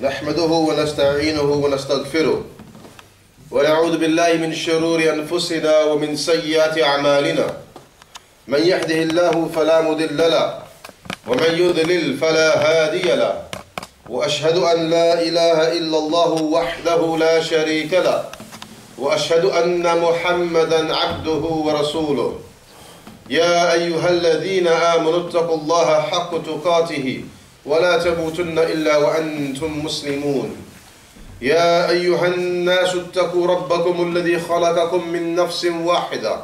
نحمده ونستعينه ونستغفره ونعوذ بالله من شرور أنفسنا ومن سيئات أعمالنا من يهده الله فلا مضل له ومن يضلل فلا هادي له وأشهد أن لا إله إلا الله وحده لا شريك له وأشهد أن محمدا عبده ورسوله يا أيها الذين آمنوا اتقوا الله حق تقاته ولا تموتن إلا وأنتم مسلمون يا أيها الناس اتقوا ربكم الذي خلقكم من نفس واحدة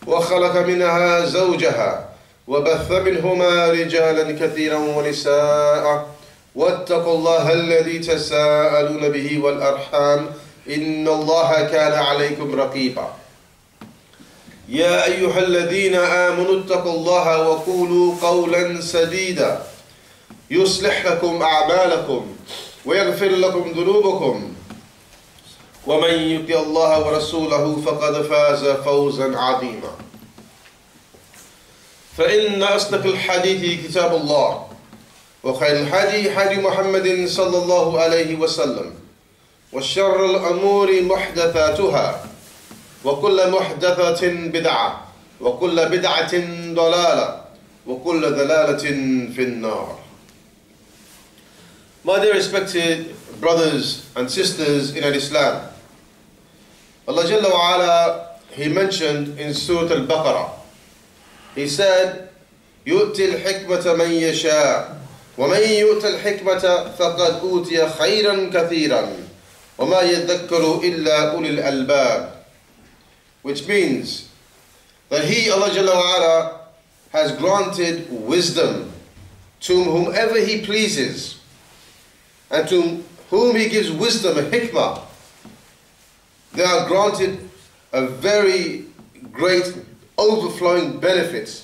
وخلق منها زوجها وبث منهما رجالا كثيرا ونساء واتقوا الله الذي تساءلون به والأرحام إن الله كان عليكم رقيبا يا أيها الذين آمنوا اتقوا الله وقولوا قولا سديدا يصلح لكم أعمالكم ويغفر لكم ذنوبكم ومن يطع الله ورسوله فقد فاز فوزا عظيما فإن أصدق الحديث كتاب الله وخير الهدي هدي محمد صلى الله عليه وسلم وشر الأمور محدثاتها وكل محدثة بدعة وكل بدعة ضلالة وكل ضلالة في النار. My dear respected brothers and sisters in Islam, Allah Jalla wa Ala, He mentioned in Surah Al-Baqarah, He said, يُؤْتِ الْحِكْمَةَ مَنْ يَشَاءُ وَمَنْ يُؤْتَ الْحِكْمَةَ فَقَدْ أُوتِيَ خَيْرًا كَثِيرًا وَمَا يَذَّكَّرُ إِلَّا أُولِي الْأَلْبَابِ. Which means that He, Allah Jalla wa Ala, has granted wisdom to whomever He pleases, and to whom He gives wisdom, a hikmah, they are granted a very great overflowing benefit.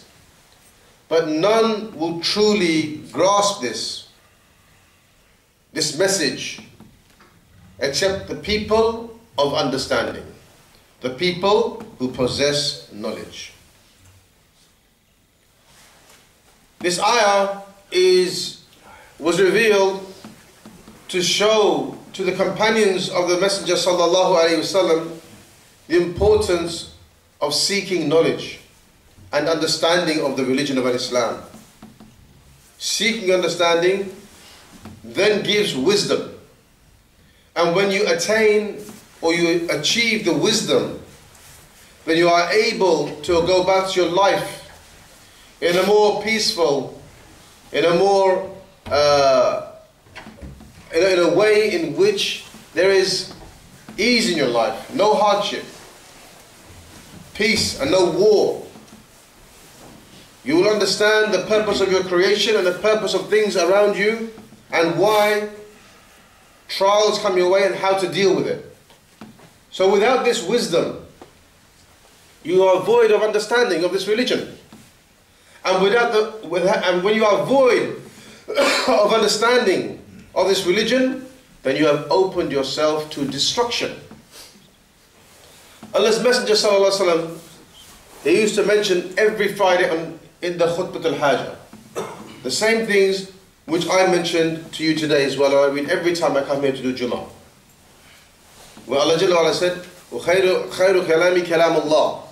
But none will truly grasp this message except the people of understanding, the people who possess knowledge. This ayah was revealed to show to the companions of the Messenger sallallahu alaihi wasallam the importance of seeking knowledge and understanding of the religion of Islam. Seeking understanding then gives wisdom, and when you attain or you achieve the wisdom, then you are able to go back to your life in a more peaceful, in a more in a way in which there is ease in your life, no hardship, peace and no war. You will understand the purpose of your creation and the purpose of things around you and why trials come your way and how to deal with it. So without this wisdom, you are void of understanding of this religion. And when you are void of understanding of this religion, then you have opened yourself to destruction. Allah's Messenger sallallahu alaihi wasallam, he used to mention every Friday in the Khutbah al-Hajjah the same things which I mentioned to you today as well, or I read every time I come here to do Jummah. Where Allah Jalla wa Ala said, وَخَيْرُ كَلَامِ كَلَامُ اللَّهِ,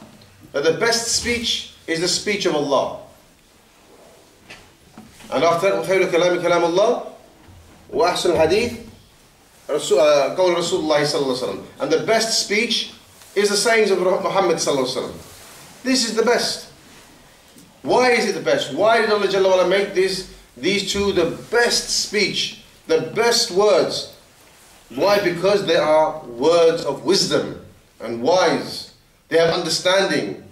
that the best speech is the speech of Allah. And after that, وَخَيْرُ كَلَامِ كَلَامُ اللَّهِ وَأَحْسَنُ الْحَدِيثِ قَوْلُ رَسُولُ اللَّهِ صَلَّى اللَّهُ عَلَيْهِ وَسَلَّمَ. And the best speech is the sayings of Muhammad sallallahu alaihi wasallam. This is the best. Why is it the best? Why did Allah Jalla wa Ala make these two the best speech, the best words? Why? Because they are words of wisdom and wise. They have understanding,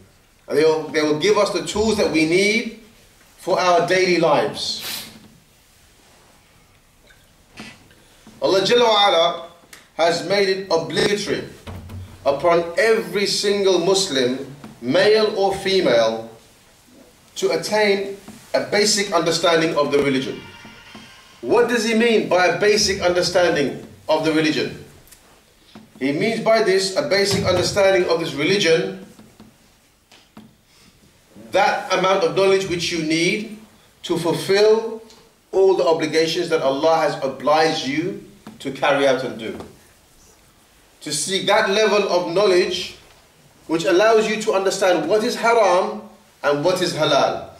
and they will give us the tools that we need for our daily lives. Allah Jalla wa Ala has made it obligatory upon every single Muslim, male or female, to attain a basic understanding of the religion. What does he mean by a basic understanding of the religion? He means by this a basic understanding of this religion, that amount of knowledge which you need to fulfill all the obligations that Allah has obliged you to carry out and do. To seek that level of knowledge which allows you to understand what is haram and what is halal.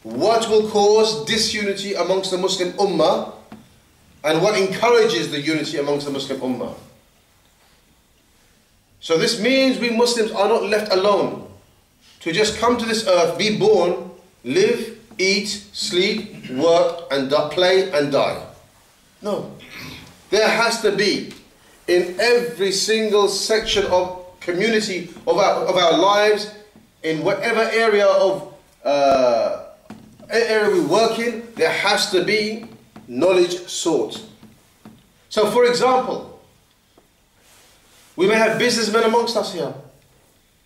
What will cause disunity amongst the Muslim Ummah and what encourages the unity amongst the Muslim Ummah. So this means we Muslims are not left alone to just come to this earth, be born, live, eat, sleep, work, and play and die. No. There has to be, in every single section of community of our lives, in whatever area of area we work in, there has to be knowledge sought. So for example, we may have businessmen amongst us here.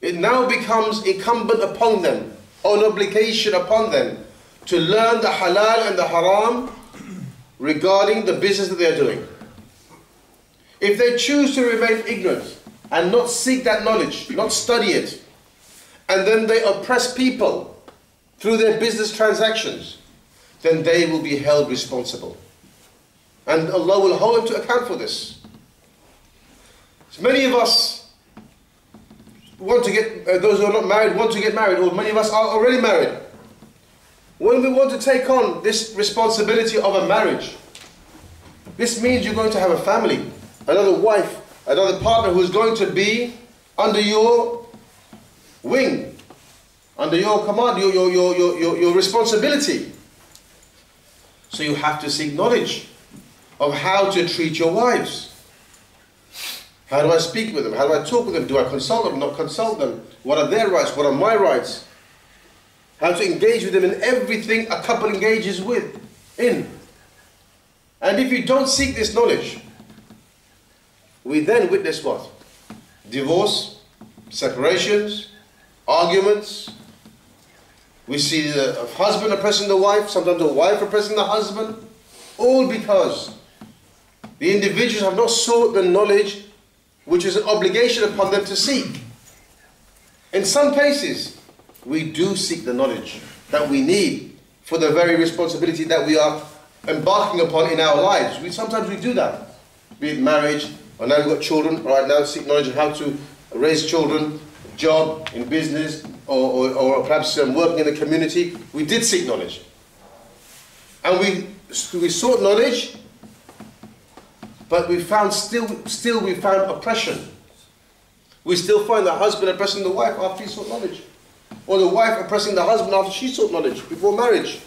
It now becomes incumbent upon them, or an obligation upon them, to learn the halal and the haram regarding the business that they are doing. If they choose to remain ignorant and not seek that knowledge, not study it, and then they oppress people through their business transactions, then they will be held responsible. And Allah will hold them to account for this. So many of us want to get, those who are not married want to get married, or many of us are already married. When we want to take on this responsibility of a marriage, this means you're going to have a family, another wife, another partner who is going to be under your wing, under your command, your responsibility. So you have to seek knowledge of how to treat your wives. How do I speak with them? How do I talk with them? Do I consult them, not consult them? What are their rights? What are my rights? How to engage with them in everything a couple engages in. And if you don't seek this knowledge, we then witness what? Divorce, separations, arguments. We see the husband oppressing the wife, sometimes the wife oppressing the husband, all because the individuals have not sought the knowledge which is an obligation upon them to seek. In some cases, we do seek the knowledge that we need for the very responsibility that we are embarking upon in our lives. Sometimes we do that, be it marriage, or now we've got children, right now seek knowledge of how to raise children, job, in business, or perhaps working in the community. We did seek knowledge. And we sought knowledge, but we found still we found oppression. We still find the husband oppressing the wife after he sought knowledge. Or the wife oppressing the husband after she sought knowledge before marriage.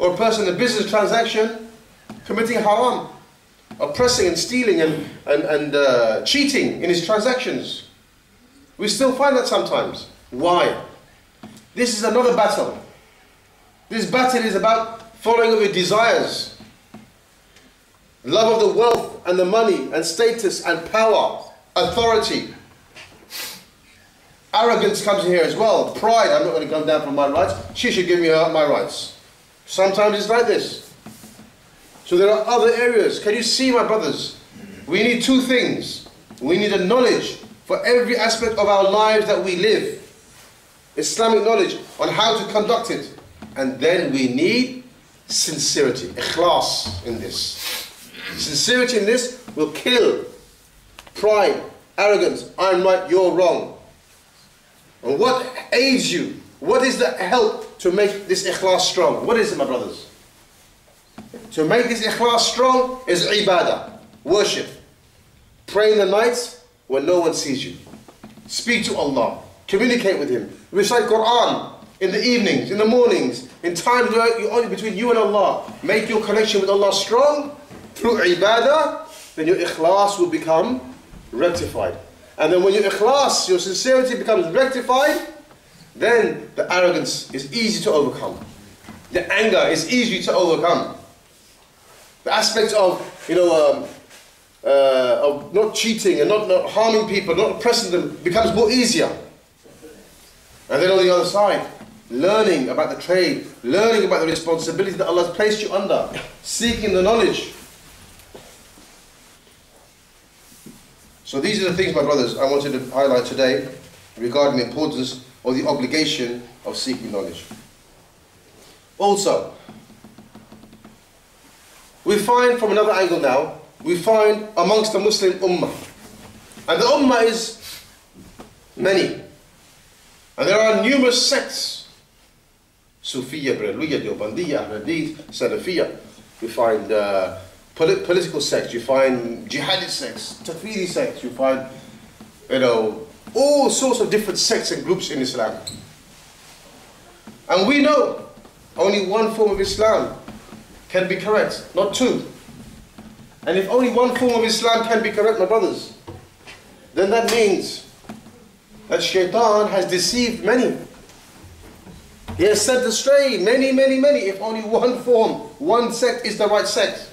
Or a person in a business transaction committing haram, oppressing and stealing and cheating in his transactions. We still find that sometimes. Why? This is another battle. This battle is about following up your desires. Love of the wealth and the money and status and power, authority. Arrogance comes in here as well. Pride, I'm not going to come down from my rights. She should give me my rights. Sometimes it's like this. So there are other areas. Can you see, my brothers? We need two things. We need a knowledge for every aspect of our lives that we live. Islamic knowledge on how to conduct it. And then we need sincerity, ikhlas in this. Sincerity in this will kill pride, arrogance, I'm right, you're wrong. And what aids you? What is the help to make this ikhlas strong? What is it, my brothers? To make this ikhlas strong is ibadah, worship. Pray in the nights when no one sees you. Speak to Allah. Communicate with Him. Recite Quran in the evenings, in the mornings, in times where you're only between you and Allah. Make your connection with Allah strong through ibadah, then your ikhlas will become rectified. And then when your ikhlas, your sincerity becomes rectified, then the arrogance is easy to overcome. The anger is easy to overcome. The aspect of, of not cheating and not harming people, not oppressing them becomes more easier. And then on the other side, learning about the trade, learning about the responsibility that Allah has placed you under, seeking the knowledge. So these are the things, my brothers, I wanted to highlight today regarding the importance or the obligation of seeking knowledge. Also, we find from another angle now we find amongst the Muslim Ummah. And the Ummah is many. And there are numerous sects. Sufiya, Brelwiya, Deobandiyya, Ahmadiyya, Salafiyya. You find political sects, you find jihadi sects, Tafiri sects, you find, all sorts of different sects and groups in Islam. And we know only one form of Islam can be correct, not two. And if only one form of Islam can be correct, my brothers, then that means that Shaitan has deceived many. He has sent astray many, many, many, if only one form, one sect is the right sect.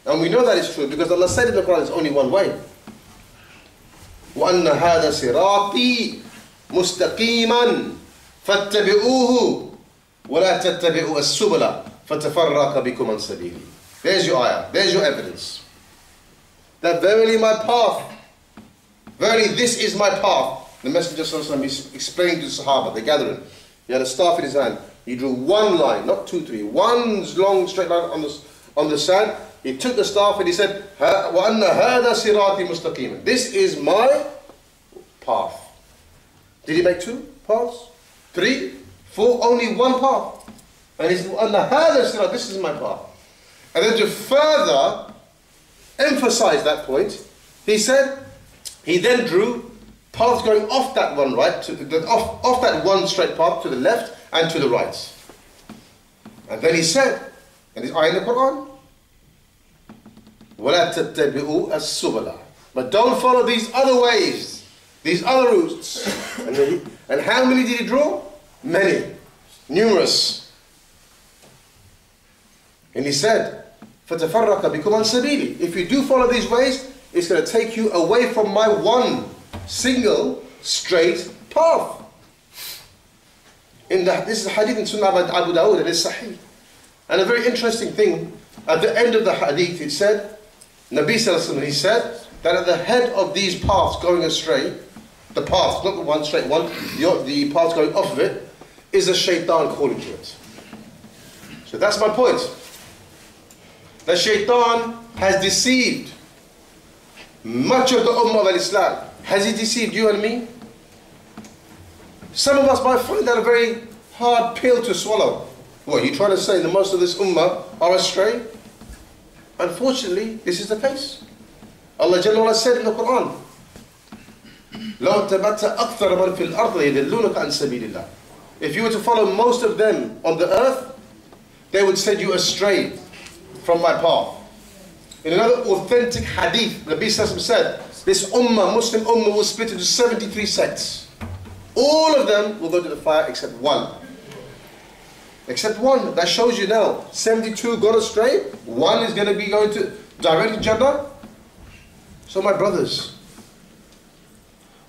And we know that is true because Allah said in the Quran there's only one way. وَأَنَّ هَذَا صِرَاطِي مُسْتَقِيمًا فَاتَّبِعُوهُ وَلَا تَتَّبِعُوا السُّبُلَ فَتَفَرَّقَ بِكُمْ عَنْ سَبِيلِهِ. There's your ayah, there's your evidence. That verily my path, verily this is my path. The Messenger ﷺ explained to the Sahaba, the gathering. He had a staff in his hand. He drew one line, not two, three, one long straight line on the sand. He took the staff and he said, وَأَنَّ هَذَا صِرَاطِي مُسْتَقِيمًا. This is my path. Did he make two paths? Three? Four? Only one path. And he said, وَأَنَّ هَذَا صِرَاطِي. This is my path. And then to further emphasize that point, he said, he then drew paths going off that one right, off that one straight path to the left and to the right. And then he said, and this ayah in the Quran, وَلَا تَتَّبِعُوا السُّبُلَ. But don't follow these other ways, these other routes. And how many did he draw? Many, numerous. And he said, فَتَفَرَّقَ بِكُمْ عَنْ سَبِيلِي. If you do follow these ways, it's going to take you away from my one single straight path. This is a hadith in Sunnah Abu Dawud, and it's sahih. And a very interesting thing, at the end of the hadith it said, Nabi Sallallahu Alaihi Wasallam, he said that at the head of these paths going astray, the path, not the one straight one, the path going off of it, is a shaitan calling to it. So that's my point. That shaitan has deceived much of the Ummah of Islam. Has he deceived you and me? Some of us might find that a very hard pill to swallow. What, are you trying to say that most of this Ummah are astray? Unfortunately, this is the case. Allah Jalla wa Ala said in the Quran, لَوْ تَبَتَّ أَكْثَرَ مَنْ فِي الْأَرْضِ يَدِلُّونَكَ عَنْ سَبِيلِ اللَّهِ. If you were to follow most of them on the earth, they would send you astray from my path. In another authentic hadith, Nabi Sallallahu Alaihi Wasallam said, this Ummah, Muslim Ummah, will split into 73 sects. All of them will go to the fire except one. Except one. That shows you now, 72 got astray, one is going to be going to direct Jannah. So my brothers,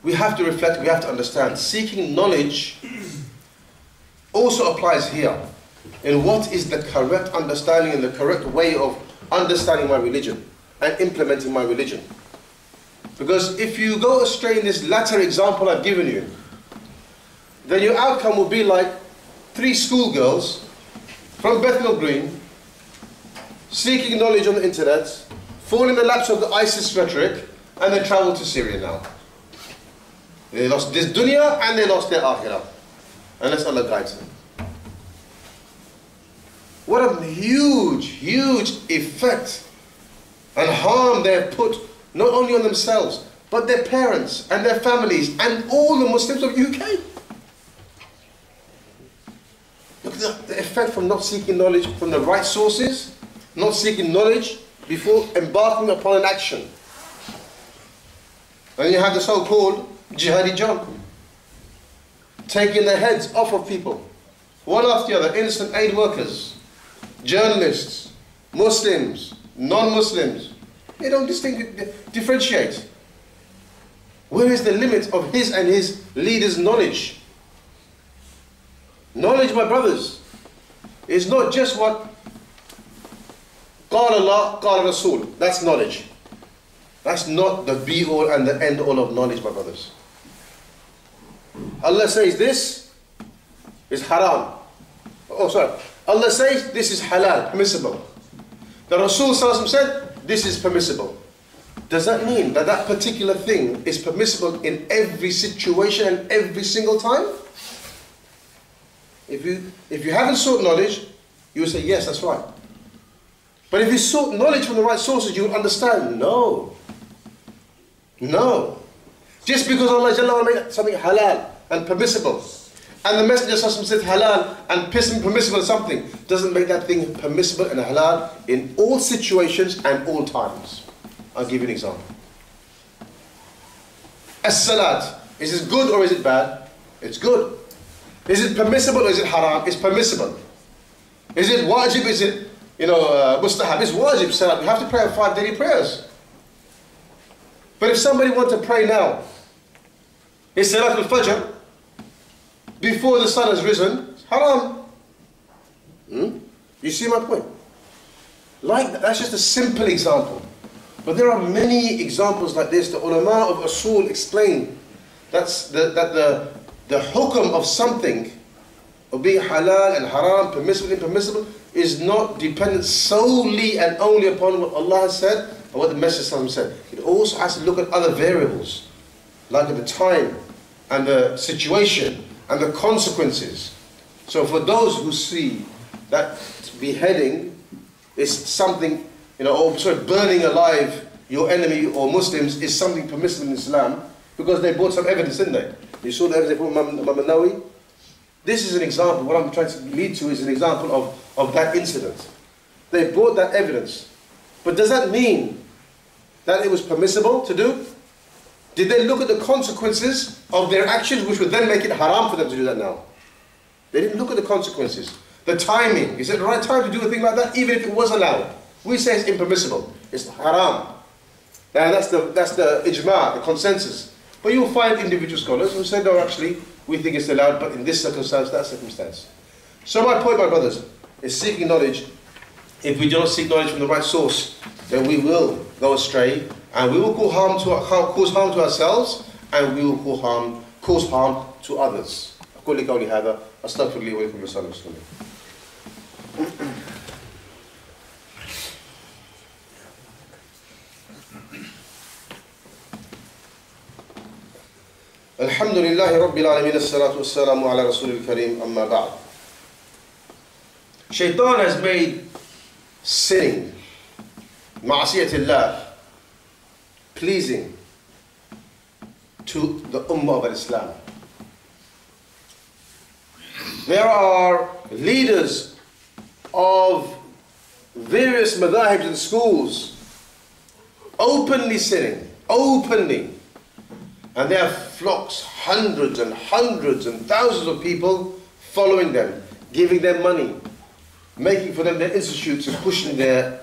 we have to reflect, we have to understand. Seeking knowledge also applies here. In what is the correct understanding and the correct way of understanding my religion and implementing my religion. Because if you go astray in this latter example I've given you, then your outcome will be like 3 schoolgirls from Bethnal Green seeking knowledge on the internet, fall in the laps of the ISIS rhetoric, and they travel to Syria now. They lost this dunya and they lost their akhirah. Unless Allah guides them. What a huge, huge effect and harm they have put not only on themselves, but their parents and their families and all the Muslims of UK. Look at the effect from not seeking knowledge from the right sources, not seeking knowledge before embarking upon an action. And you have the so-called jihadi jump, taking the heads off of people, one after the other, innocent aid workers, journalists, Muslims, non-Muslims. They don't differentiate. Where is the limit of his and his leader's knowledge? Knowledge, my brothers, is not just what قال Allah, قال Rasul. That's knowledge. That's not the be-all and the end-all of knowledge, my brothers. Allah says this is haram. Oh, sorry. Allah says this is halal, permissible. The Rasul said this is permissible. Does that mean that that particular thing is permissible in every situation and every single time? If you haven't sought knowledge, you will say, yes, that's right. But if you sought knowledge from the right sources, you will understand, no. No. Just because Allah Jalla made something halal and permissible, and the Messenger said halal and permissible in something, doesn't make that thing permissible and halal in all situations and all times. I'll give you an example. As-salat, is it good or is it bad? It's good. Is it permissible or is it haram? It's permissible. Is it wajib? Is it, mustahab? It's wajib salat. We have to pray 5 daily prayers. But if somebody wants to pray now, it's salat al-fajr, before the sun has risen, it's haram. You see my point? Like that's just a simple example. But there are many examples like this. The ulama of usul explain that the hukm of something, of being halal and haram, permissible and impermissible, is not dependent solely and only upon what Allah has said or what the Messenger said. It also has to look at other variables, like at the time and the situation and the consequences. So for those who see that beheading is something, burning alive your enemy or Muslims is something permissible in Islam, because they brought some evidence, didn't they? You saw the evidence they brought Imam Nawawi. This is an example. What I'm trying to lead to is an example of that incident. They brought that evidence. But does that mean that it was permissible to do? Did they look at the consequences of their actions, which would then make it haram for them to do that now? They didn't look at the consequences. The timing. Is it the right time to do a thing like that, even if it was allowed? We say it's impermissible. It's haram. And that's the ijma', the consensus. But you'll find individual scholars who say, no, actually, we think it's allowed, but in this circumstance, that circumstance. So my point, my brothers, is seeking knowledge. If we do not seek knowledge from the right source, then we will go astray, and we will cause harm to ourselves, and we will cause harm to others. أقول قولي هذا أستغفر لي ولكم لسائر المسلمين. الحمد لله رب العالمين الصلاة والسلام على رسول الكريم أما بعد. Shaitan has made sinning, ma'asiyatillah, pleasing to the ummah of Islam. There are leaders of various madhahibs and schools openly sinning, openly. And there are flocks, hundreds and hundreds and thousands of people following them, giving them money, making for them their institutes and pushing their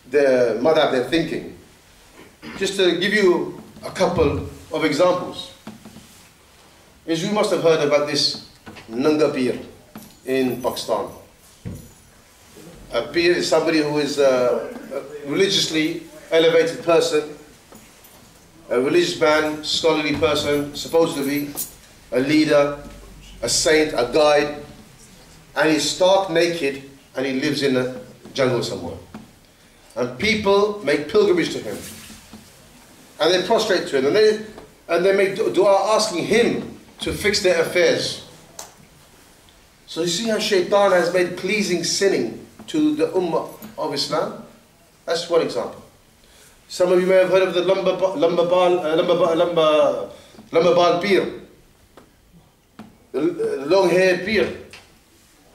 madhab, their thinking. Just to give you a couple of examples. As you must have heard about this Nanga Peer in Pakistan. A Peer is somebody who is a religiously elevated person, a religious man, scholarly person, supposed to be a leader, a saint, a guide, and he's stark naked and he lives in a jungle somewhere. And people make pilgrimage to him. And they prostrate to him and they make dua asking him to fix their affairs. So you see how Shaitan has made pleasing sinning to the ummah of Islam? That's one example. Some of you may have heard of the Lambabal Peer, the long-haired Peer.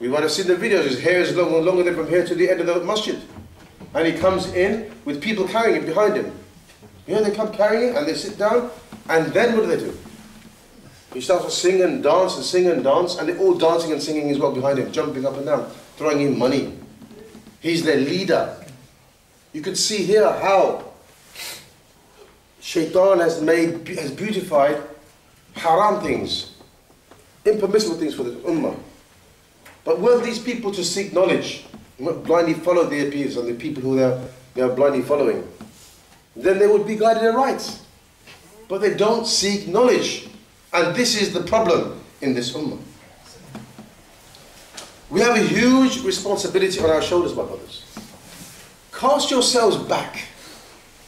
We might have seen the videos. His hair is longer than from here to the end of the masjid. And he comes in with people carrying it behind him. They come carrying it and they sit down, and then what do? He starts to sing and dance and sing and dance, and they're all dancing and singing as well behind him, jumping up and down, throwing him money. He's their leader. You can see here how Shaitan has beautified haram things, impermissible things for the ummah. But were these people to seek knowledge, not blindly follow their peers and the people who they are blindly following, then they would be guided aright. But they don't seek knowledge. And this is the problem in this ummah. We have a huge responsibility on our shoulders, my brothers. Cast yourselves back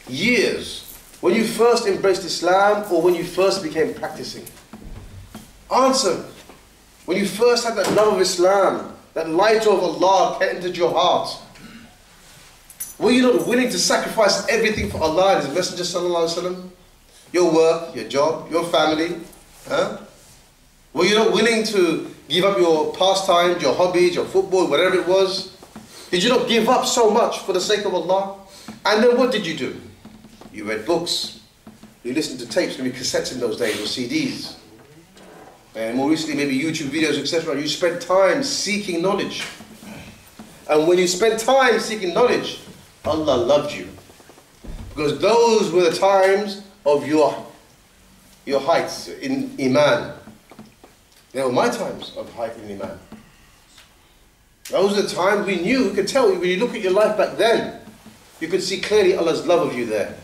years when you first embraced Islam or when you first became practicing. Answer. When you first had that love of Islam, that light of Allah entered your heart, were you not willing to sacrifice everything for Allah and His Messenger sallallahu alaihi wasallam? Your work, your job, your family, huh? Were you not willing to give up your pastimes, your hobbies, your football, whatever it was? Did you not give up so much for the sake of Allah? And then what did you do? You read books. You listened to tapes, maybe cassettes in those days, or CDs. And more recently, maybe YouTube videos, etc. You spent time seeking knowledge. And when you spent time seeking knowledge, Allah loved you. Because those were the times of your heights in Iman. They were my times of height in Iman. Those are the times we knew, we could tell, when you look at your life back then, you could see clearly Allah's love of you there.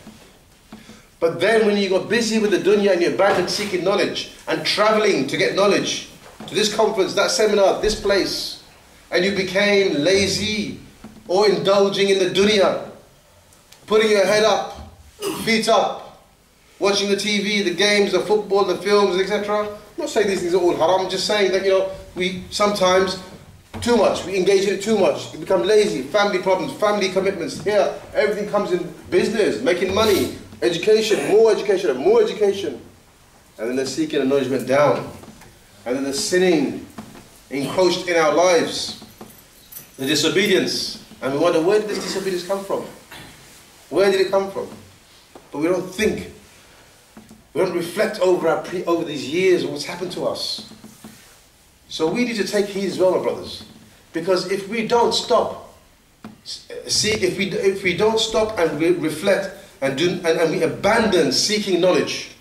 But then when you got busy with the dunya and you abandoned seeking knowledge and traveling to get knowledge, to this conference, that seminar, this place, and you became lazy or indulging in the dunya, putting your head up, feet up, watching the TV, the games, the football, the films, etc. I'm not saying these things are all haram, I'm just saying that, you know, we sometimes, too much, we engage in it too much, you become lazy, family problems, family commitments, here, everything comes in business, making money, education, and more education. And then the seeking and knowledge went down. And then the sinning encroached in our lives. The disobedience. And we wonder, where did this disobedience come from? Where did it come from? But we don't think. We don't reflect over these years and what's happened to us. So we need to take heed as well, my brothers. Because if we don't stop, if we don't stop and reflect and we abandon seeking knowledge,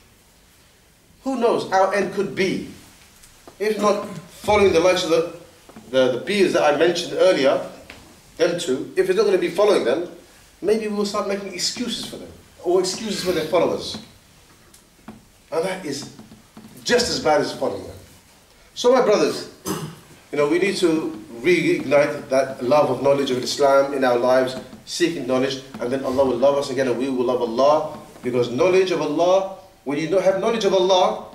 who knows, our end could be, if not following the likes of the peers that I mentioned earlier, them two, if it's not going to be following them, maybe we'll start making excuses for them, or excuses for their followers. And that is just as bad as following them. So my brothers, you know, we need to reignite that love of knowledge of Islam in our lives, seeking knowledge, and then Allah will love us again and we will love Allah. Because knowledge of Allah, when you don't have knowledge of Allah,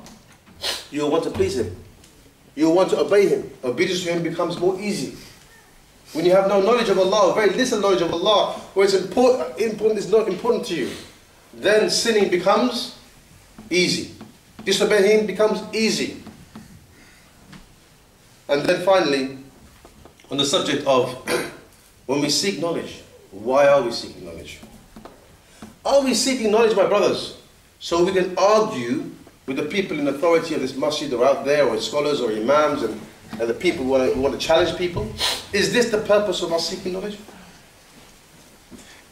you will want to please Him. You will want to obey Him. Obedience to Him becomes more easy. When you have no knowledge of Allah, or very little knowledge of Allah, where it's important is not important to you, then sinning becomes easy. Disobeying Him becomes easy. And then finally, on the subject of when we seek knowledge, why are we seeking knowledge? Are we seeking knowledge, my brothers, so we can argue with the people in authority of this masjid or out there, or scholars or imams and the people who want to challenge people? Is this the purpose of us seeking knowledge?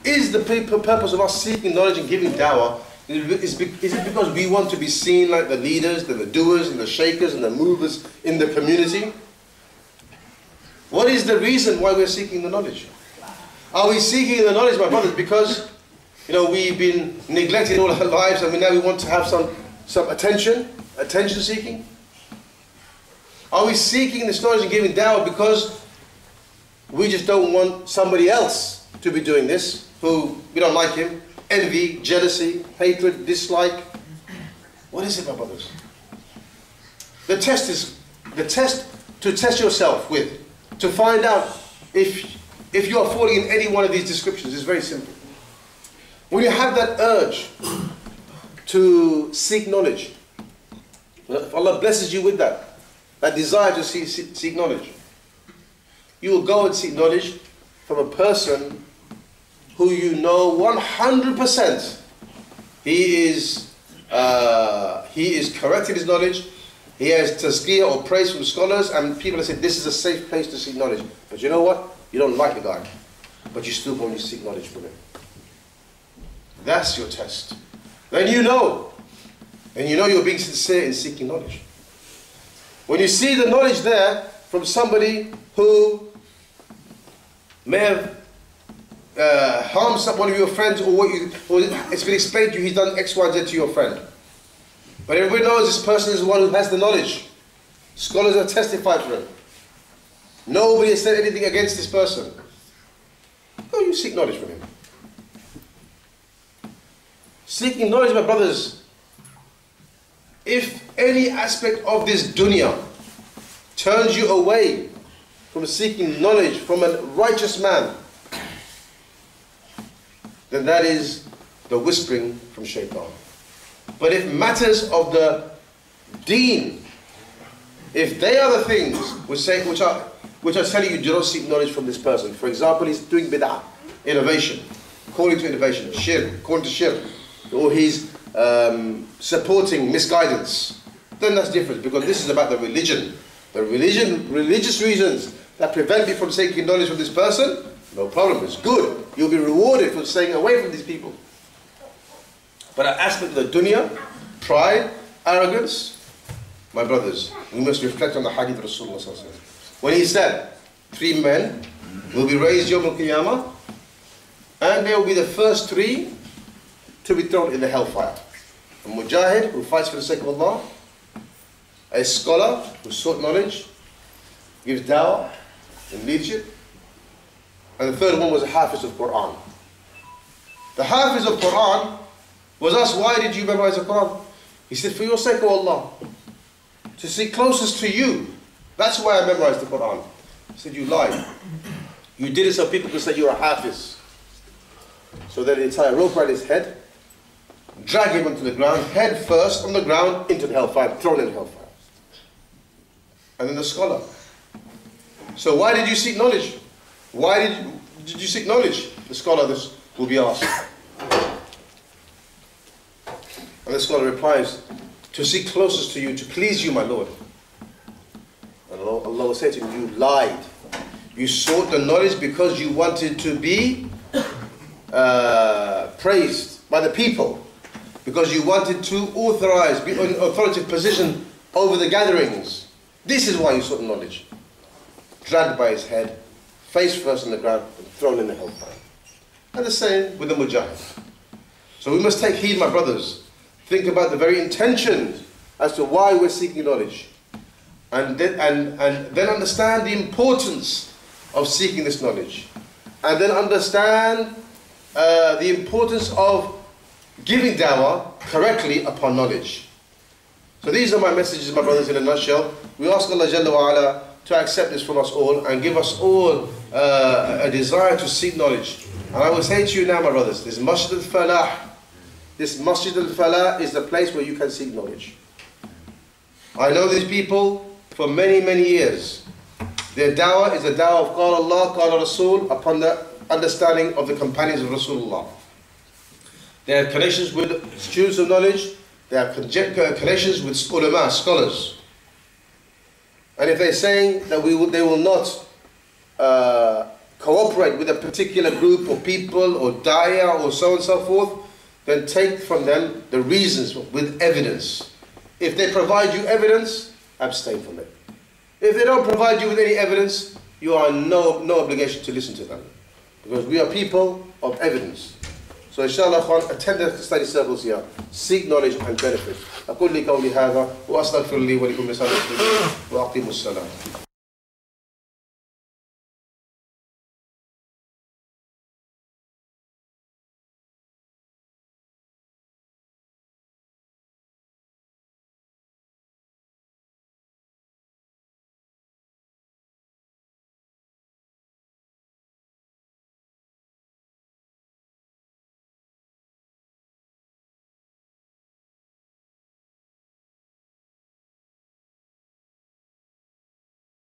Is the purpose of us seeking knowledge and giving dawah, is it because we want to be seen like the leaders, the doers and the shakers and the movers in the community? What is the reason why we're seeking the knowledge? Are we seeking the knowledge, my brothers, because, you know, we've been neglected all our lives and now we want to have some attention seeking? Are we seeking this knowledge and giving dawah because we just don't want somebody else to be doing this, who we don't like him? Envy, jealousy, hatred, dislike. What is it, my brothers? The test to test yourself with, to find out if you are falling in any one of these descriptions, is very simple. When you have that urge to seek knowledge, if Allah blesses you with that desire to seek knowledge, you will go and seek knowledge from a person who you know 100% he is correct in his knowledge. He has tazkiyah or praise from scholars, and people have said this is a safe place to seek knowledge. But you know what? You don't like the guy, but you still want to seek knowledge from him. That's your test. Then you know, and you know you're being sincere in seeking knowledge. When you see the knowledge there from somebody who may have harmed one of your friends, or it's been explained to you he's done X, Y, Z to your friend. But everybody knows this person is the one who has the knowledge. Scholars have testified for him. Nobody has said anything against this person. Go, you seek knowledge from him. Seeking knowledge, my brothers, if any aspect of this dunya turns you away from seeking knowledge from a righteous man, then that is the whispering from shaitan. But if matters of the deen, if they are the things which are telling you do not seek knowledge from this person, for example, he's doing bid'ah, innovation, calling to innovation, shirk, calling to shirk, or he's supporting misguidance, then that's different, because this is about the religion. The religious reasons that prevent me from seeking knowledge from this person, no problem, it's good. You'll be rewarded for staying away from these people. But an aspect of the dunya, pride, arrogance, my brothers, we must reflect on the hadith of Rasulullah when he said, 3 men will be raised Yawm al-Qiyamah, and they will be the first 3 to be thrown in the hellfire. A mujahid who fights for the sake of Allah, a scholar who sought knowledge, gives dawah and leadership, and the third one was a hafiz of Quran. The hafiz of Quran was asked, why did you memorize the Quran? He said, for your sake, O Allah, to see closest to you. That's why I memorized the Quran. He said, you lied. You did it so people could say you're a hafiz. So then they tie a rope around his head, drag him onto the ground, head first on the ground into the hellfire, thrown in the hellfire. And then the scholar. So why did you seek knowledge? Why did you seek knowledge? The scholar will be asked. And the scholar replies, to seek closest to you, to please you, my Lord. And Allah will say to him, you lied. You sought the knowledge because you wanted to be praised by the people, because you wanted to be in an authoritative position over the gatherings. This is why you sought knowledge. Dragged by his head, face first on the ground, and thrown in the hellfire. And the same with the mujahid. So we must take heed, my brothers. Think about the very intentions as to why we're seeking knowledge. And then understand the importance of seeking this knowledge. And then understand the importance of giving dawah correctly upon knowledge. So these are my messages, my brothers, in a nutshell. We ask Allah Jalla wa Ala to accept this from us all and give us all a desire to seek knowledge. And I will say to you now, my brothers, this Masjid al-Falah is the place where you can seek knowledge. I know these people for many, many years. Their dawah is a dawah of Qala Allah, Qala Rasul, upon the understanding of the companions of Rasulullah. They have connections with students of knowledge. They have connections with ulama, scholars. And if they're saying that they will not cooperate with a particular group of people or daya or so on and so forth, then take from them the reasons with evidence. If they provide you evidence, abstain from it. If they don't provide you with any evidence, you are no obligation to listen to them. Because we are people of evidence. So inshallah, attend the study circles here. Seek knowledge and benefit. أقول لي قولي هذا وأستغفر لي ولكم لسان المسلمين وأقيموا الصلاة.